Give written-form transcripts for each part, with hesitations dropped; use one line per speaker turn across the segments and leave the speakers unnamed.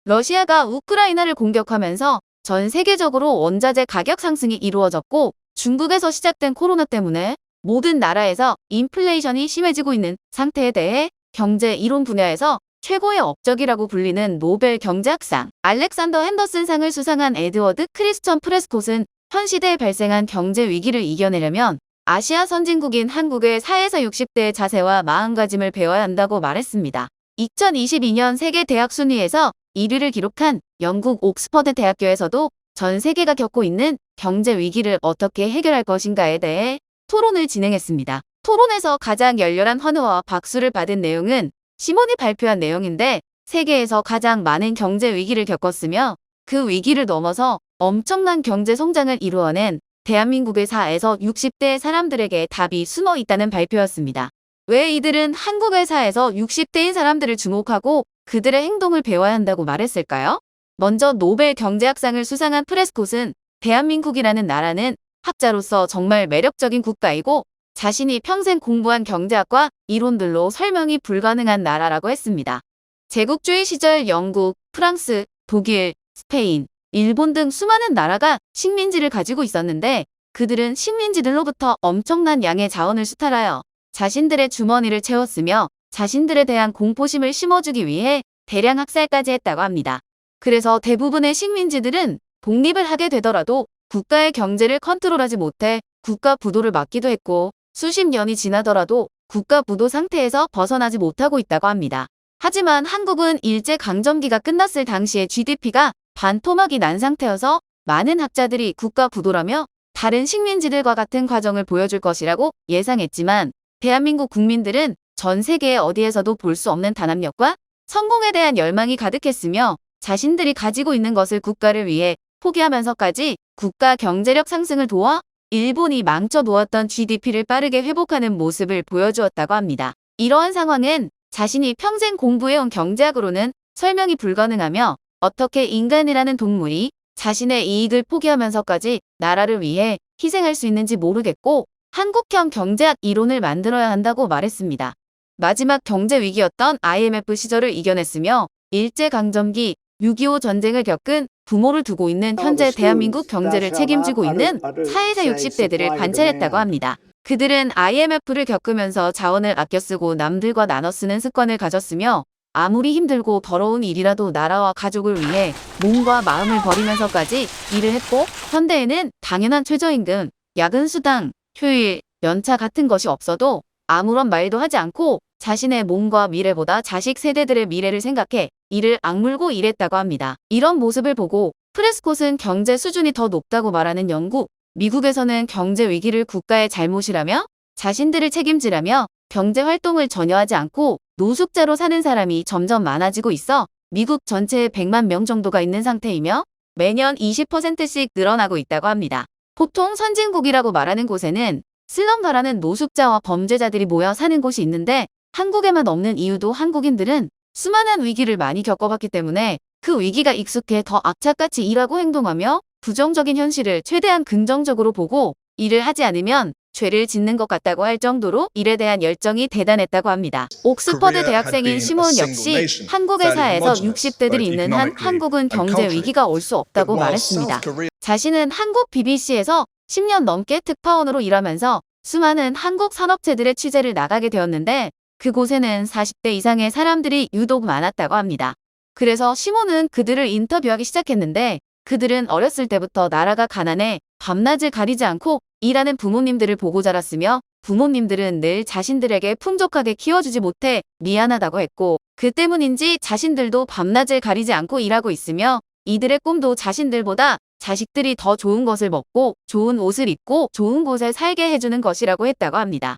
러시아가 우크라이나를 공격하면서 전 세계적으로 원자재 가격 상승이 이루어졌고 중국에서 시작된 코로나 때문에 모든 나라에서 인플레이션이 심해지고 있는 상태에 대해 경제 이론 분야에서 최고의 업적이라고 불리는 노벨 경제학상 알렉산더 핸더슨상을 수상한 에드워드 크리스천 프레스콧은 현 시대에 발생한 경제 위기를 이겨내려면 아시아 선진국인 한국의 4에서 60대의 자세와 마음가짐을 배워야 한다고 말했습니다. 2022년 세계 대학 순위에서 1위를 기록한 영국 옥스퍼드 대학교에서도 전 세계가 겪고 있는 경제 위기를 어떻게 해결할 것인가에 대해 토론을 진행했습니다. 토론에서 가장 열렬한 환호와 박수를 받은 내용은 시몬이 발표한 내용인데 세계에서 가장 많은 경제 위기를 겪었으며 그 위기를 넘어서 엄청난 경제 성장을 이루어낸 대한민국의 4에서 60대 사람들에게 답이 숨어 있다는 발표였습니다. 왜 이들은 한국의 4에서 60대인 사람들을 주목하고 그들의 행동을 배워야 한다고 말했을까요? 먼저 노벨 경제학상을 수상한 프레스콧은 대한민국이라는 나라는 학자로서 정말 매력적인 국가이고 자신이 평생 공부한 경제학과 이론들로 설명이 불가능한 나라라고 했습니다. 제국주의 시절 영국, 프랑스, 독일, 스페인, 일본 등 수많은 나라가 식민지를 가지고 있었는데 그들은 식민지들로부터 엄청난 양의 자원을 수탈하여 자신들의 주머니를 채웠으며 자신들에 대한 공포심을 심어주기 위해 대량 학살까지 했다고 합니다. 그래서 대부분의 식민지들은 독립을 하게 되더라도 국가의 경제를 컨트롤하지 못해 국가 부도를 맞기도 했고 수십 년이 지나더라도 국가 부도 상태에서 벗어나지 못하고 있다고 합니다. 하지만 한국은 일제강점기가 끝났을 당시에 GDP가 반토막이 난 상태여서 많은 학자들이 국가 부도라며 다른 식민지들과 같은 과정을 보여줄 것이라고 예상했지만 대한민국 국민들은 전 세계 어디에서도 볼 수 없는 단합력과 성공에 대한 열망이 가득했으며 자신들이 가지고 있는 것을 국가를 위해 포기하면서까지 국가 경제력 상승을 도와 일본이 망쳐 놓았던 GDP를 빠르게 회복하는 모습을 보여주었다고 합니다. 이러한 상황은 자신이 평생 공부해온 경제학으로는 설명이 불가능하며 어떻게 인간이라는 동물이 자신의 이익을 포기하면서까지 나라를 위해 희생할 수 있는지 모르겠고 한국형 경제학 이론을 만들어야 한다고 말했습니다. 마지막 경제 위기였던 IMF 시절을 이겨냈으며 일제강점기 6.25 전쟁을 겪은 부모를 두고 있는 현재 대한민국 경제를 책임지고 있는 4에서 60대들을 관찰했다고 합니다. 그들은 IMF를 겪으면서 자원을 아껴 쓰고 남들과 나눠 쓰는 습관을 가졌으며 아무리 힘들고 더러운 일이라도 나라와 가족을 위해 몸과 마음을 버리면서까지 일을 했고 현대에는 당연한 최저임금, 야근수당, 휴일, 연차 같은 것이 없어도 아무런 말도 하지 않고 자신의 몸과 미래보다 자식 세대들의 미래를 생각해 이를 악물고 일했다고 합니다. 이런 모습을 보고 프레스콧은 경제 수준이 더 높다고 말하는 영국, 미국에서는 경제 위기를 국가의 잘못이라며 자신들을 책임지라며 경제 활동을 전혀 하지 않고 노숙자로 사는 사람이 점점 많아지고 있어 미국 전체에 100만 명 정도가 있는 상태이며 매년 20%씩 늘어나고 있다고 합니다. 보통 선진국이라고 말하는 곳에는 슬럼가라는 노숙자와 범죄자들이 모여 사는 곳이 있는데 한국에만 없는 이유도 한국인들은 수많은 위기를 많이 겪어봤기 때문에 그 위기가 익숙해 더 악착같이 일하고 행동하며 부정적인 현실을 최대한 긍정적으로 보고 일을 하지 않으면 죄를 짓는 것 같다고 할 정도로 일에 대한 열정이 대단했다고 합니다. 옥스퍼드 대학생인 시몬 역시 한국의 4에서 60대들이 있는 한 한국은 경제 위기가 올 수 없다고 말했습니다. 자신은 한국 BBC에서 10년 넘게 특파원으로 일하면서 수많은 한국 산업체들의 취재를 나가게 되었는데 그곳에는 40대 이상의 사람들이 유독 많았다고 합니다. 그래서 시몬은 그들을 인터뷰하기 시작했는데 그들은 어렸을 때부터 나라가 가난해 밤낮을 가리지 않고 일하는 부모님들을 보고 자랐으며 부모님들은 늘 자신들에게 풍족하게 키워주지 못해 미안하다고 했고 그 때문인지 자신들도 밤낮을 가리지 않고 일하고 있으며 이들의 꿈도 자신들보다 자식들이 더 좋은 것을 먹고 좋은 옷을 입고 좋은 곳에 살게 해주는 것이라고 했다고 합니다.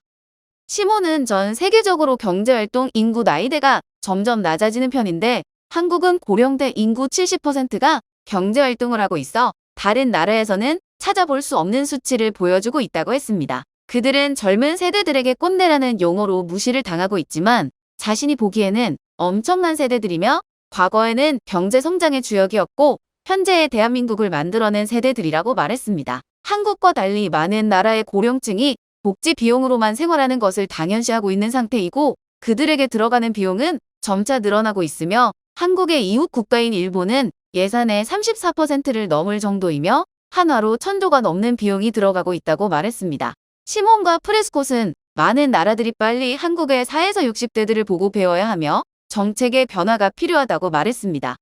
시몬은 전 세계적으로 경제활동 인구 나이대가 점점 낮아지는 편인데 한국은 고령대 인구 70%가 경제활동을 하고 있어 다른 나라에서는 찾아볼 수 없는 수치를 보여주고 있다고 했습니다. 그들은 젊은 세대들에게 꼰대라는 용어로 무시를 당하고 있지만 자신이 보기에는 엄청난 세대들이며 과거에는 경제 성장의 주역이었고 현재의 대한민국을 만들어낸 세대들이라고 말했습니다. 한국과 달리 많은 나라의 고령층이 복지 비용으로만 생활하는 것을 당연시하고 있는 상태이고 그들에게 들어가는 비용은 점차 늘어나고 있으며 한국의 이웃 국가인 일본은 예산의 34%를 넘을 정도이며 한화로 1,000조가 넘는 비용이 들어가고 있다고 말했습니다. 시몬과 프레스콧은 많은 나라들이 빨리 한국의 4에서 60대들을 보고 배워야 하며 정책의 변화가 필요하다고 말했습니다.